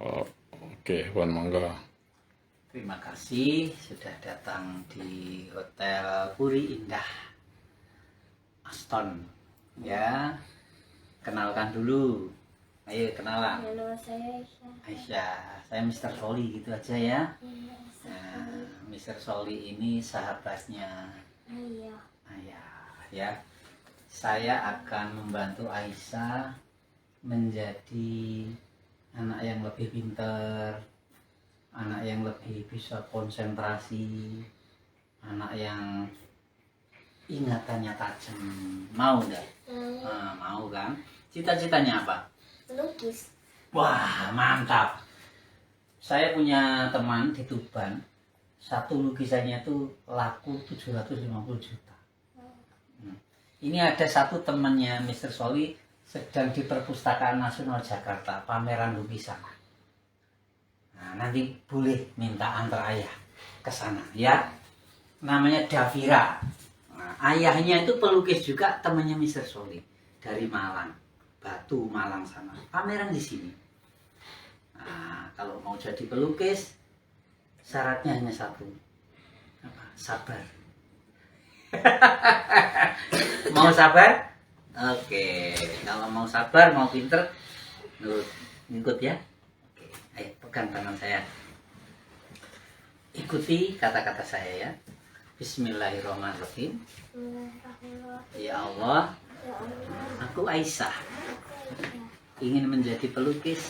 Oh, oke, Wan mangga. Terima kasih sudah datang di Hotel Puri Indah Aston. Ya, kenalkan dulu. Ayo kenalan. Nama saya Aisyah. Aisyah, saya Mr. Soli gitu aja ya. Iya, Nah, Mr. Soli ini sahabatnya Ayah. Ayah ya. Saya akan membantu Aisyah menjadi anak yang lebih pintar, anak yang lebih bisa konsentrasi, anak yang ingatannya tajam. Mau nggak? Nah, mau kan? Cita-citanya apa? Melukis. Wah, mantap. Saya punya teman di Tuban, satu lukisannya itu laku 750 juta. Ini ada satu temannya Mr. Soli sedang di Perpustakaan Nasional Jakarta, pameran lukisan. Nah, nanti boleh minta antar ayah ke sana ya. Namanya Davira. Nah, ayahnya itu pelukis juga, temannya Mr. Soli dari Malang, Batu Malang sana. Pameran di sini. Nah, kalau mau jadi pelukis syaratnya hanya satu. Apa? Sabar. Mau sabar? Oke, kalau mau sabar, mau pinter, ngikut ya. Oke, ayo pegang tangan saya. Ikuti kata-kata saya ya. Bismillahirrahmanirrahim. Ya Allah, Ya Allah, aku Aisyah, Aisyah. ingin menjadi pelukis,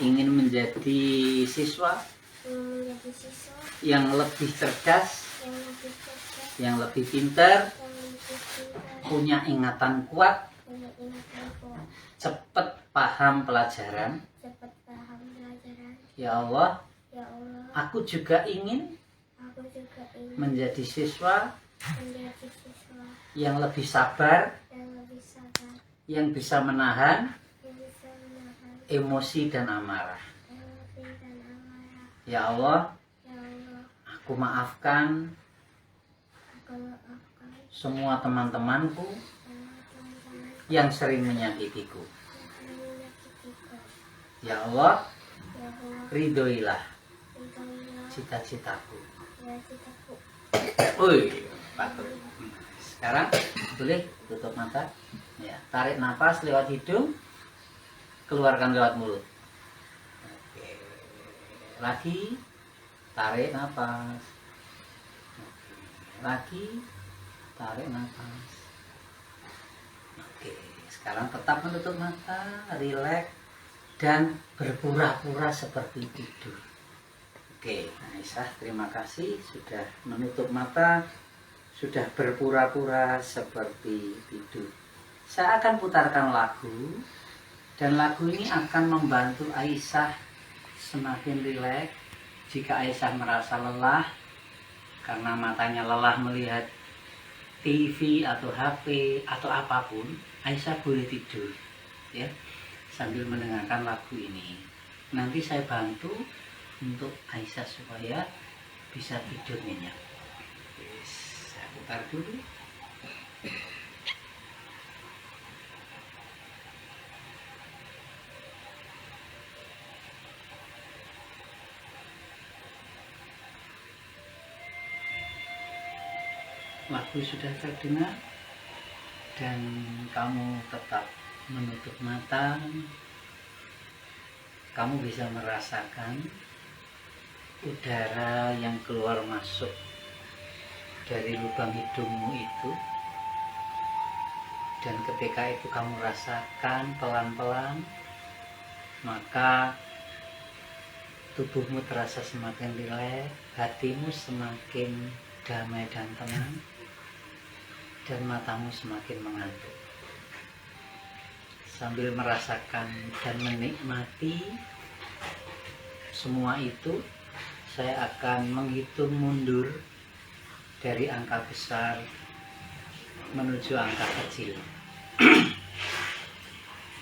Ingin ingin menjadi siswa menjadi siswa yang lebih cerdas, yang lebih cerdas, yang lebih pintar, yang lebih pintar, punya ingatan kuat, punya ingatan kuat, cepat paham pelajaran. cepat paham pelajaran. Ya Allah, Ya Allah, aku juga ingin aku juga ingin menjadi siswa menjadi siswa yang lebih sabar, yang lebih sabar, yang bisa menahan yang bisa menahan emosi dan amarah. emosi dan amarah. Ya Allah, Ya Allah, aku maafkan aku maafkan semua teman-temanku semua teman-teman yang sering menyakitiku. yang menyakitiku. Ya Allah, Ya Allah, ridhoilah berikanlah cita-citaku. cita-citaku. Wih, patut. Sekarang boleh tutup mata. Ya, tarik nafas lewat hidung, keluarkan lewat mulut. Oke. Lagi, tarik nafas. Oke. Lagi, tarik nafas. Oke, sekarang tetap menutup mata, rileks dan berpura-pura seperti tidur. Oke, Aisyah, terima kasih sudah menutup mata, sudah berpura-pura seperti tidur. Saya akan putarkan lagu, dan lagu ini akan membantu Aisyah semakin rileks. Jika Aisyah merasa lelah, karena matanya lelah melihat TV atau HP atau apapun, Aisyah boleh tidur, ya, sambil mendengarkan lagu ini. Nanti saya bantu untuk Aisyah supaya bisa tidur nyenyak. Saya putar dulu. Lagu sudah terdengar dan kamu tetap menutup mata. Kamu bisa merasakan udara yang keluar masuk dari lubang hidungmu itu, dan ketika itu kamu rasakan pelan-pelan, maka tubuhmu terasa semakin rileks, hatimu semakin damai dan tenang, dan matamu semakin mengantuk. Sambil merasakan dan menikmati semua itu, saya akan menghitung mundur dari angka besar menuju angka kecil.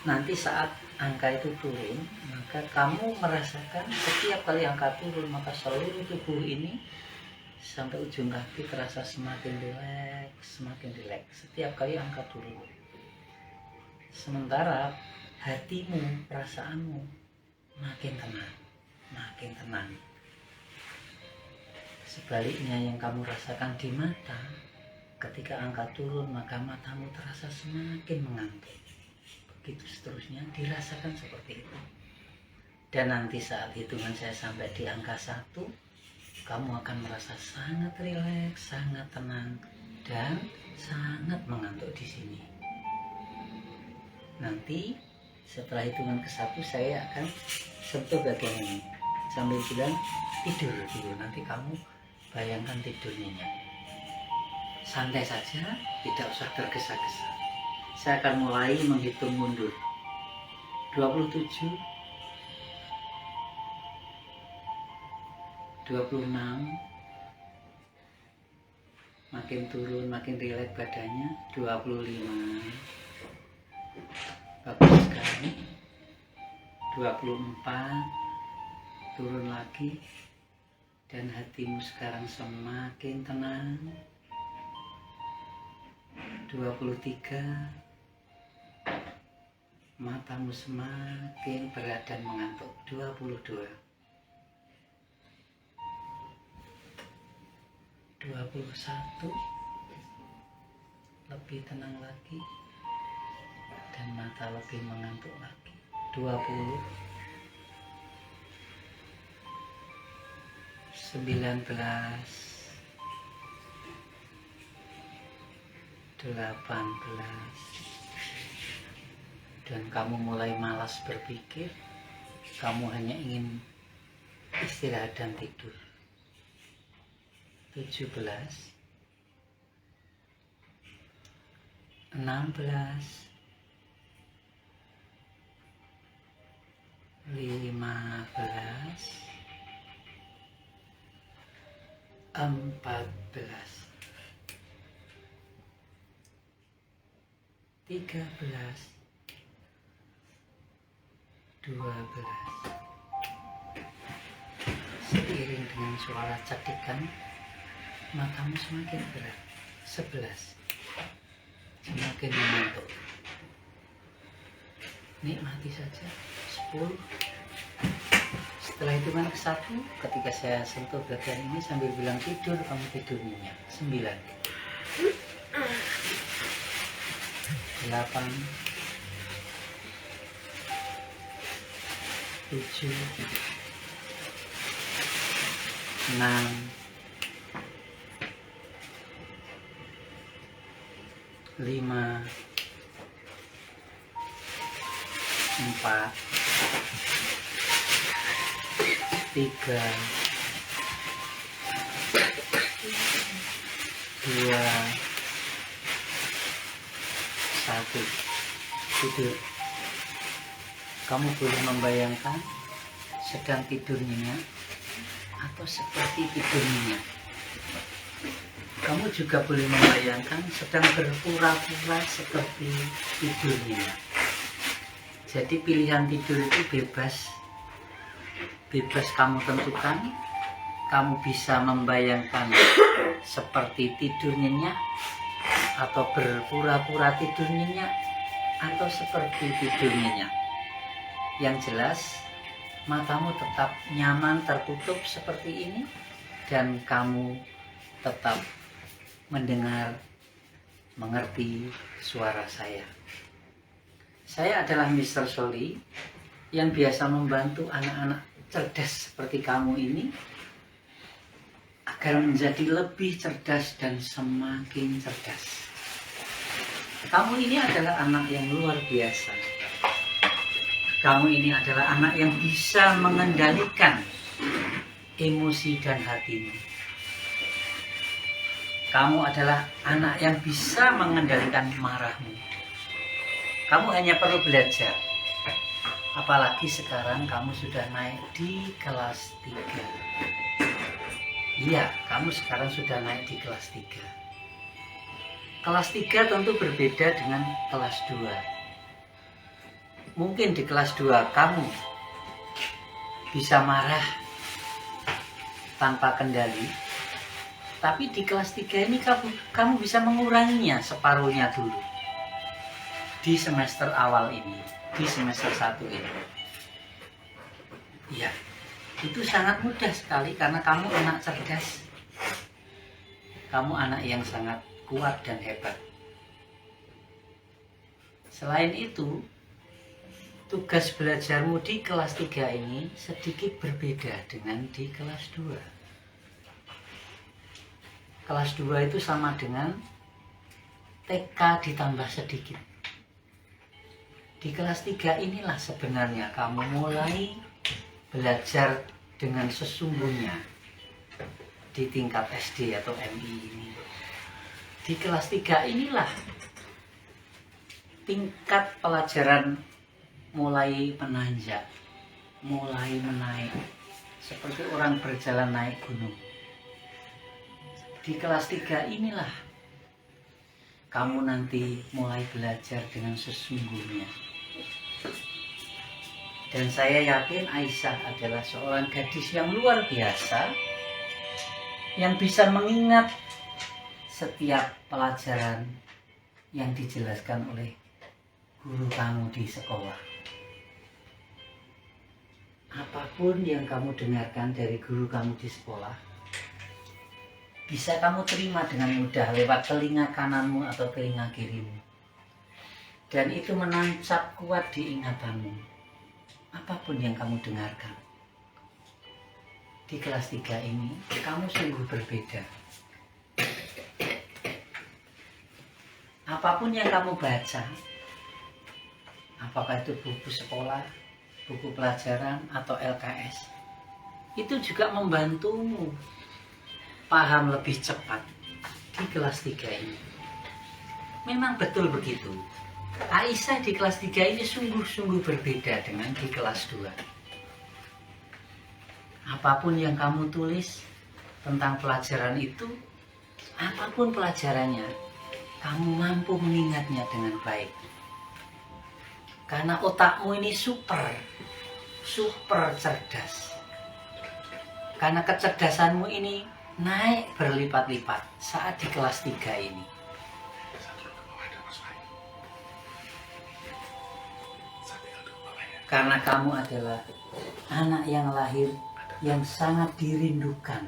Nanti saat angka itu turun, maka kamu merasakan setiap kali angka turun, maka seluruh tubuh ini sampai ujung kaki terasa semakin rileks, semakin rileks setiap kali angka turun. Sementara hatimu, perasaanmu makin tenang, makin tenang. Sebaliknya yang kamu rasakan di mata, ketika angka turun maka matamu terasa semakin mengantuk. Begitu seterusnya dirasakan seperti itu. Dan nanti saat hitungan saya sampai di angka 1, kamu akan merasa sangat rileks, sangat tenang, dan sangat mengantuk di sini. Nanti setelah hitungan ke-1 saya akan sentuh bagian ini sambil bilang tidur dulu. Nanti kamu bayangkan tidurnya. Santai saja, tidak usah tergesa-gesa. Saya akan mulai menghitung mundur. 27, 26, makin turun, makin rileks badannya. 25, bagus sekali. 24, turun lagi. Dan hatimu sekarang semakin tenang. 23, matamu semakin berat dan mengantuk. 22, 21, lebih tenang lagi dan mata lebih mengantuk lagi. 20, 19, 18, dan kamu mulai malas berpikir, kamu hanya ingin istirahat dan tidur. 17, 16, 15, 14, 13, 12. Seiring dengan suara cetikan, matamu semakin berat. 11, semakin mengantuk. Nikmati saja. 10. Setelah hitungan ke-1, ketika saya sentuh bagian ini sambil bilang tidur, kamu tidur nyenyak. 9, 8, 7, 6, 5, 4, 3, 2, 1. Tidur. Kamu boleh membayangkan sedang tidur nyenyak atau seperti tidur nyenyak. Kamu juga boleh membayangkan sedang berpura-pura seperti tidur nyenyak. Jadi pilihan tidur itu bebas kamu tentukan. Kamu bisa membayangkan seperti tidur nyenyak, atau berpura-pura tidur nyenyak, atau seperti tidur nyenyak. Yang jelas matamu tetap nyaman tertutup seperti ini, dan kamu tetap mendengar, mengerti suara saya. Saya adalah Mr. Soli yang biasa membantu anak-anak cerdas seperti kamu ini agar menjadi lebih cerdas dan semakin cerdas. Kamu ini adalah anak yang luar biasa. Kamu ini adalah anak yang bisa mengendalikan emosi dan hatimu. Kamu adalah anak yang bisa mengendalikan marahmu. Kamu hanya perlu belajar. Apalagi sekarang kamu sudah naik di kelas 3. Iya, kamu sekarang sudah naik di kelas 3. Kelas 3 tentu berbeda dengan kelas 2. Mungkin di kelas 2 kamu bisa marah tanpa kendali. Tapi di kelas 3 ini kamu bisa menguranginya separuhnya dulu. Di semester awal ini, di semester 1 ini. Iya, itu sangat mudah sekali karena kamu anak cerdas. Kamu anak yang sangat kuat dan hebat. Selain itu, tugas belajarmu di kelas 3 ini sedikit berbeda dengan di kelas 2. Kelas 2 itu sama dengan TK ditambah sedikit. Di kelas 3 inilah sebenarnya kamu mulai belajar dengan sesungguhnya di tingkat SD atau MI ini. Di kelas 3 inilah tingkat pelajaran mulai menanjak, mulai menaik, seperti orang berjalan naik gunung. Di kelas 3 inilah kamu nanti mulai belajar dengan sesungguhnya. Dan saya yakin Aisyah adalah seorang gadis yang luar biasa, yang bisa mengingat setiap pelajaran yang dijelaskan oleh guru kamu di sekolah. Apapun yang kamu dengarkan dari guru kamu di sekolah, bisa kamu terima dengan mudah lewat telinga kananmu atau telinga kirimu. Dan itu menancap kuat di ingatanmu. Apapun yang kamu dengarkan. Di kelas 3 ini, kamu sungguh berbeda. Apapun yang kamu baca, apakah itu buku sekolah, buku pelajaran, atau LKS, itu juga membantumu paham lebih cepat di kelas 3 ini. Memang betul begitu. Aisyah di kelas 3 ini sungguh-sungguh berbeda dengan di kelas 2. Apapun yang kamu tulis tentang pelajaran itu, apapun pelajarannya, kamu mampu mengingatnya dengan baik. Karena otakmu ini super cerdas. Karena kecerdasanmu ini naik berlipat-lipat saat di kelas 3 ini. Karena kamu adalah anak yang lahir yang sangat dirindukan.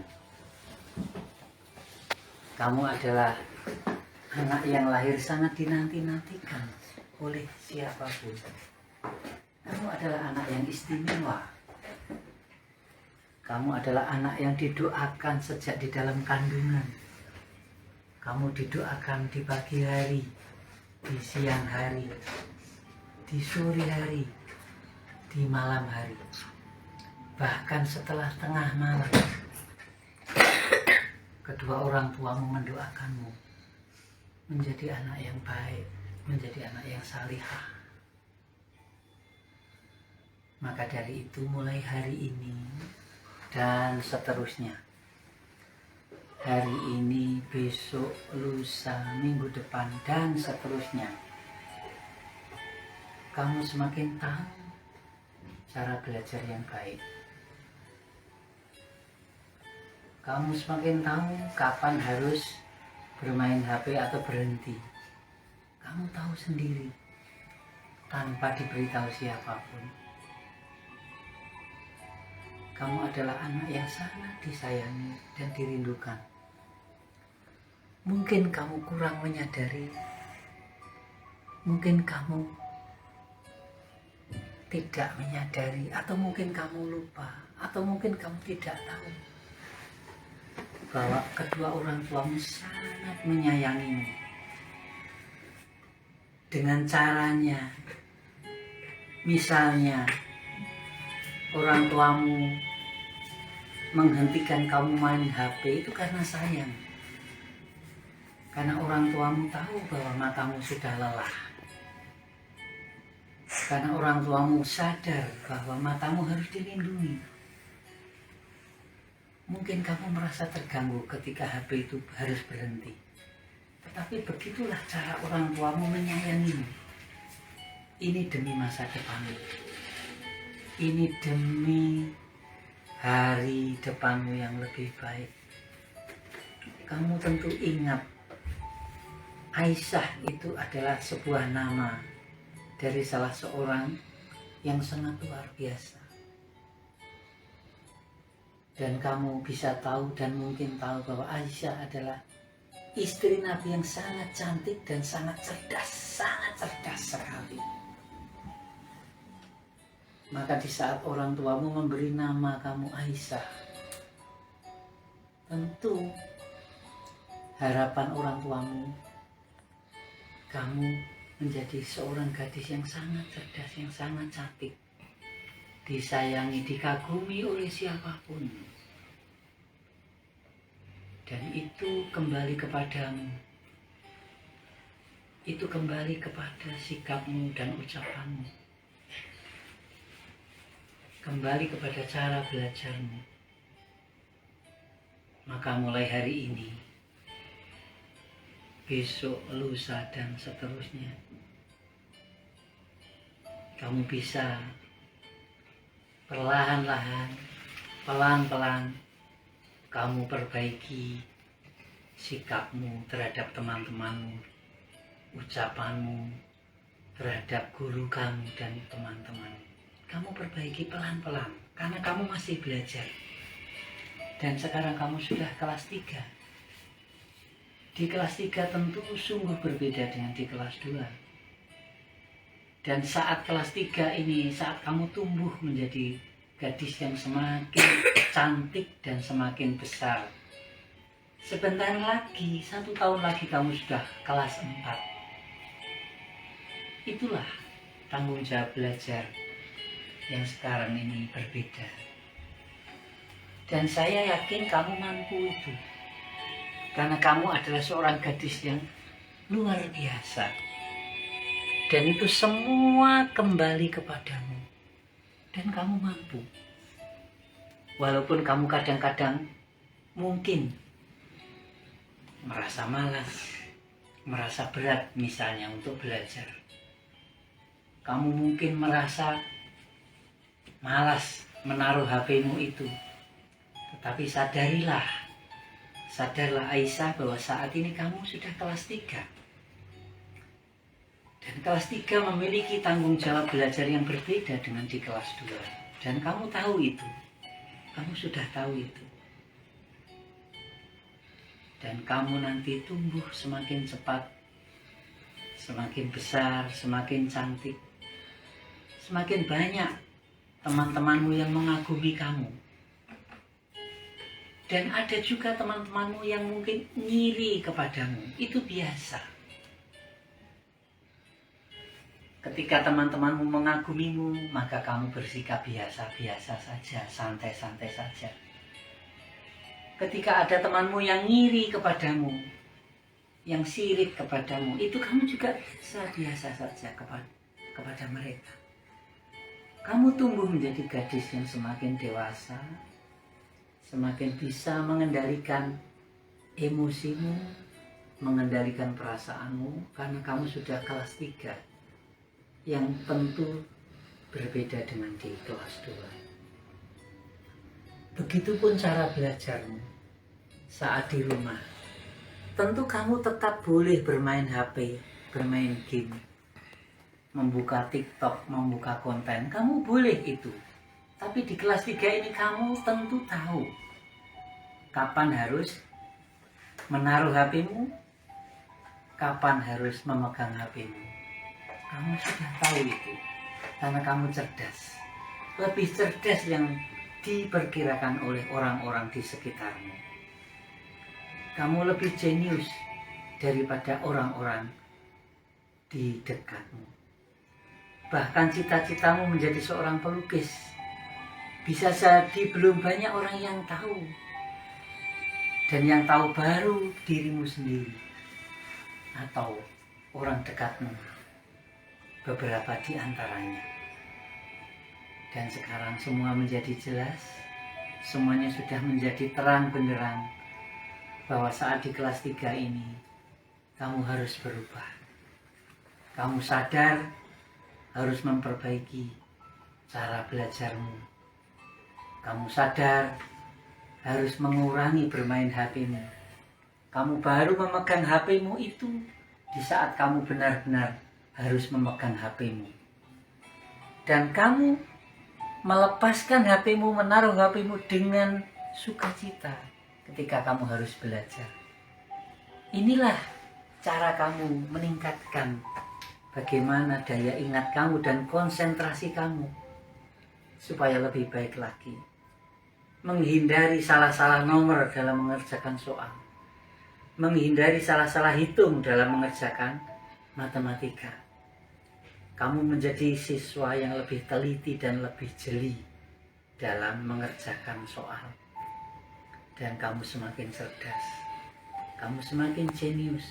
Kamu adalah anak yang lahir sangat dinanti-nantikan oleh siapapun. Kamu adalah anak yang istimewa. Kamu adalah anak yang didoakan sejak di dalam kandungan. Kamu didoakan di pagi hari, di siang hari, di sore hari, di malam hari, bahkan setelah tengah malam. Kedua orang tuamu mendoakanmu menjadi anak yang baik, menjadi anak yang salihah. Maka dari itu mulai hari ini dan seterusnya, hari ini, besok, lusa, minggu depan, dan seterusnya, kamu semakin tahu cara belajar yang baik. Kamu semakin tahu kapan harus bermain HP atau berhenti. Kamu tahu sendiri tanpa diberitahu siapapun. Kamu adalah anak yang sangat disayangi dan dirindukan. Mungkin kamu kurang menyadari, mungkin kamu tidak menyadari, atau mungkin kamu lupa, atau mungkin kamu tidak tahu bahwa kedua orang tuamu sangat menyayangimu. Dengan caranya, misalnya orang tuamu menghentikan kamu main HP itu karena sayang. Karena orang tuamu tahu bahwa matamu sudah lelah. Karena orang tuamu sadar bahwa matamu harus dilindungi. Mungkin kamu merasa terganggu ketika HP itu harus berhenti. Tetapi begitulah cara orang tuamu menyayangimu. Ini demi masa depanmu. Ini demi hari depanmu yang lebih baik. Kamu tentu ingat, Aisyah itu adalah sebuah nama dari salah seorang yang sangat luar biasa. Dan kamu bisa tahu dan mungkin tahu bahwa Aisyah adalah istri Nabi yang sangat cantik dan sangat cerdas sekali. Maka di saat orang tuamu memberi nama kamu Aisyah, tentu harapan orang tuamu kamu menjadi seorang gadis yang sangat cerdas, yang sangat cantik, disayangi, dikagumi oleh siapapun. Dan itu kembali kepadamu. Itu kembali kepada sikapmu dan ucapanmu. Kembali kepada cara belajarmu. Maka mulai hari ini, besok, lusa, dan seterusnya, kamu bisa perlahan-lahan, pelan-pelan kamu perbaiki sikapmu terhadap teman-temanmu, ucapanmu terhadap guru kamu dan teman-teman. Kamu perbaiki pelan-pelan karena kamu masih belajar. Dan sekarang kamu sudah kelas 3. Di kelas 3 tentu sungguh berbeda dengan di kelas 2. Dan saat kelas 3 ini, saat kamu tumbuh menjadi gadis yang semakin cantik dan semakin besar. Sebentar lagi, 1 tahun lagi kamu sudah kelas 4. Itulah tanggung jawab belajar yang sekarang ini berbeda. Dan saya yakin kamu mampu itu. Karena kamu adalah seorang gadis yang luar biasa. Dan itu semua kembali kepadamu. Dan kamu mampu. Walaupun kamu kadang-kadang mungkin merasa malas, merasa berat misalnya untuk belajar. Kamu mungkin merasa malas menaruh HP-mu itu. Tetapi sadarlah Aisyah bahwa saat ini kamu sudah kelas 3. Dan kelas 3 memiliki tanggung jawab belajar yang berbeda dengan di kelas 2. Dan kamu tahu itu. Kamu sudah tahu itu. Dan kamu nanti tumbuh semakin cepat, semakin besar, semakin cantik. Semakin banyak teman-temanmu yang mengagumi kamu. Dan ada juga teman-temanmu yang mungkin ngiri kepadamu. Itu biasa. Ketika teman-temanmu mengagumimu, maka kamu bersikap biasa-biasa saja, santai-santai saja. Ketika ada temanmu yang ngiri kepadamu, yang sirik kepadamu, itu kamu juga biasa saja kepada mereka. Kamu tumbuh menjadi gadis yang semakin dewasa, semakin bisa mengendalikan emosimu, mengendalikan perasaanmu, karena kamu sudah kelas 3, yang tentu berbeda dengan di kelas 2. Begitupun cara belajarmu saat di rumah. Tentu kamu tetap boleh bermain HP, bermain game, membuka TikTok, membuka konten, kamu boleh itu. Tapi di kelas 3 ini kamu tentu tahu kapan harus menaruh HP-mu, kapan harus memegang HP-mu. Kamu sudah tahu itu, karena kamu cerdas. Lebih cerdas yang diperkirakan oleh orang-orang di sekitarmu. Kamu lebih jenius daripada orang-orang di dekatmu. Bahkan cita-citamu menjadi seorang pelukis bisa jadi belum banyak orang yang tahu. Dan yang tahu baru dirimu sendiri atau orang dekatmu, beberapa di antaranya. Dan sekarang semua menjadi jelas, semuanya sudah menjadi terang benderang bahwa saat di kelas 3 ini kamu harus berubah. Kamu sadar harus memperbaiki cara belajarmu. Kamu sadar harus mengurangi bermain HP-mu. Kamu baru memegang HP-mu itu di saat kamu benar-benar harus memegang HP-mu. Dan kamu melepaskan HP-mu, menaruh HP-mu dengan sukacita ketika kamu harus belajar. Inilah cara kamu meningkatkan bagaimana daya ingat kamu dan konsentrasi kamu supaya lebih baik lagi. Menghindari salah-salah nomor dalam mengerjakan soal. Menghindari salah-salah hitung dalam mengerjakan matematika. Kamu menjadi siswa yang lebih teliti dan lebih jeli dalam mengerjakan soal. Dan kamu semakin cerdas. Kamu semakin jenius.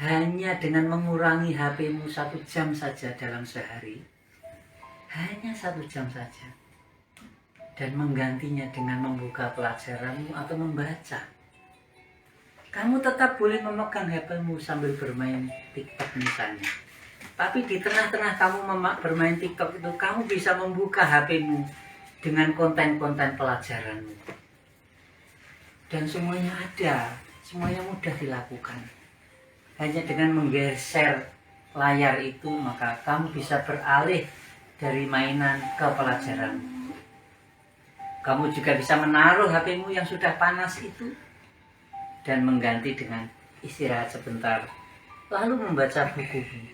Hanya dengan mengurangi HP-mu 1 jam saja dalam sehari. Hanya 1 jam saja. Dan menggantinya dengan membuka pelajaranmu atau membaca. Kamu tetap boleh memegang HP-mu sambil bermain TikTok misalnya. Tapi di tengah-tengah kamu bermain TikTok itu, kamu bisa membuka HP-mu dengan konten-konten pelajaranmu. Dan semuanya ada, semuanya mudah dilakukan. Hanya dengan menggeser layar itu, maka kamu bisa beralih dari mainan ke pelajaran. Kamu juga bisa menaruh HP-mu yang sudah panas itu dan mengganti dengan istirahat sebentar, lalu membaca buku-buku.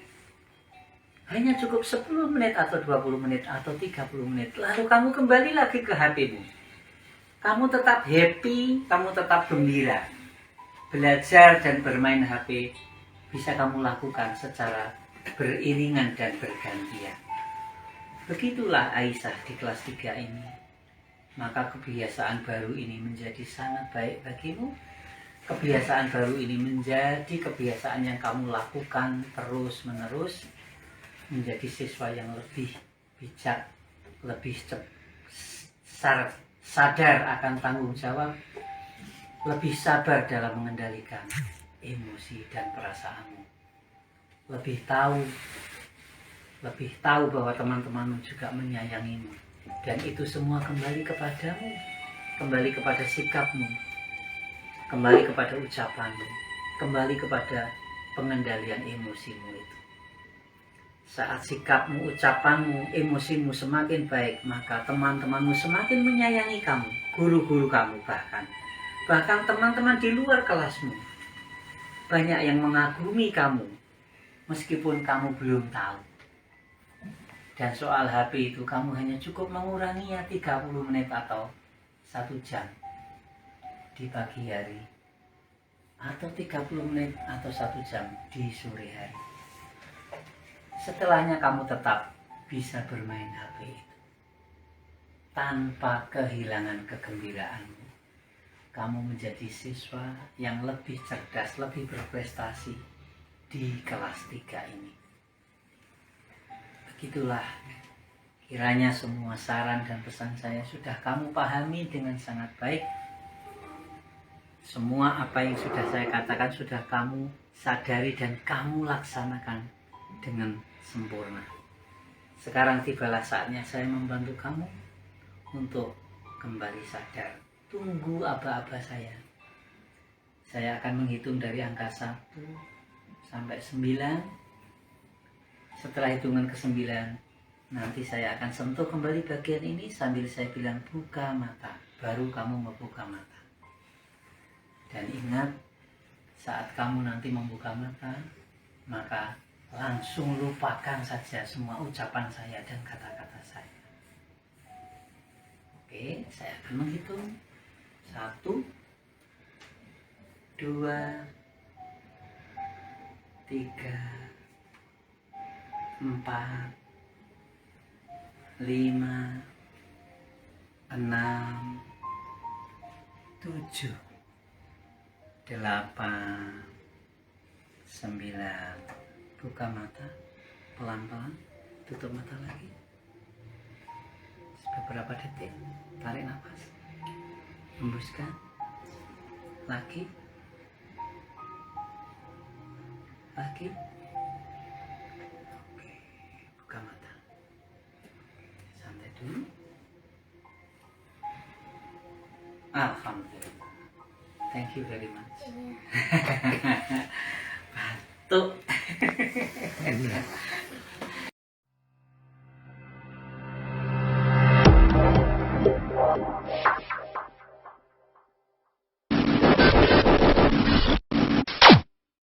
Hanya cukup 10 menit atau 20 menit atau 30 menit, lalu kamu kembali lagi ke HP-mu. Kamu tetap happy, kamu tetap gembira. Belajar dan bermain HP bisa kamu lakukan secara beriringan dan bergantian. Begitulah Aisyah di kelas 3 ini. Maka kebiasaan baru ini menjadi sangat baik bagimu. Kebiasaan baru ini menjadi kebiasaan yang kamu lakukan terus-menerus. Menjadi siswa yang lebih bijak, lebih sadar akan tanggung jawab, lebih sabar dalam mengendalikan emosi dan perasaanmu. Lebih tahu bahwa teman-temanmu juga menyayangimu. Dan itu semua kembali kepadamu, kembali kepada sikapmu, kembali kepada ucapanmu, kembali kepada pengendalian emosimu itu. Saat sikapmu, ucapanmu, emosimu semakin baik, maka teman-temanmu semakin menyayangi kamu, guru-guru kamu bahkan teman-teman di luar kelasmu. Banyak yang mengagumi kamu, meskipun kamu belum tahu. Dan soal HP itu kamu hanya cukup menguranginya 30 menit atau 1 jam di pagi hari, atau 30 menit atau 1 jam di sore hari. Setelahnya kamu tetap bisa bermain HP itu tanpa kehilangan kegembiraanmu. Kamu menjadi siswa yang lebih cerdas, lebih berprestasi di kelas 3 ini. Begitulah, kiranya semua saran dan pesan saya sudah kamu pahami dengan sangat baik. Semua apa yang sudah saya katakan sudah kamu sadari dan kamu laksanakan dengan sempurna. Sekarang tibalah saatnya saya membantu kamu untuk kembali sadar. Tunggu aba-aba saya. Saya akan menghitung dari angka 1 sampai 9. Setelah hitungan ke-9, nanti saya akan sentuh kembali bagian ini sambil saya bilang buka mata. Baru kamu membuka mata. Dan ingat, saat kamu nanti membuka mata, maka langsung lupakan saja semua ucapan saya dan kata-kata saya. Oke, saya akan menghitung. 1, 2, 3, 4, 5, 6, 7, 8, 9. Buka mata, pelan-pelan, tutup mata lagi. Beberapa detik, tarik nafas, hembuskan, lagi, oke, buka mata, santai dulu. Alhamdulillah, thank you very much. Batuk.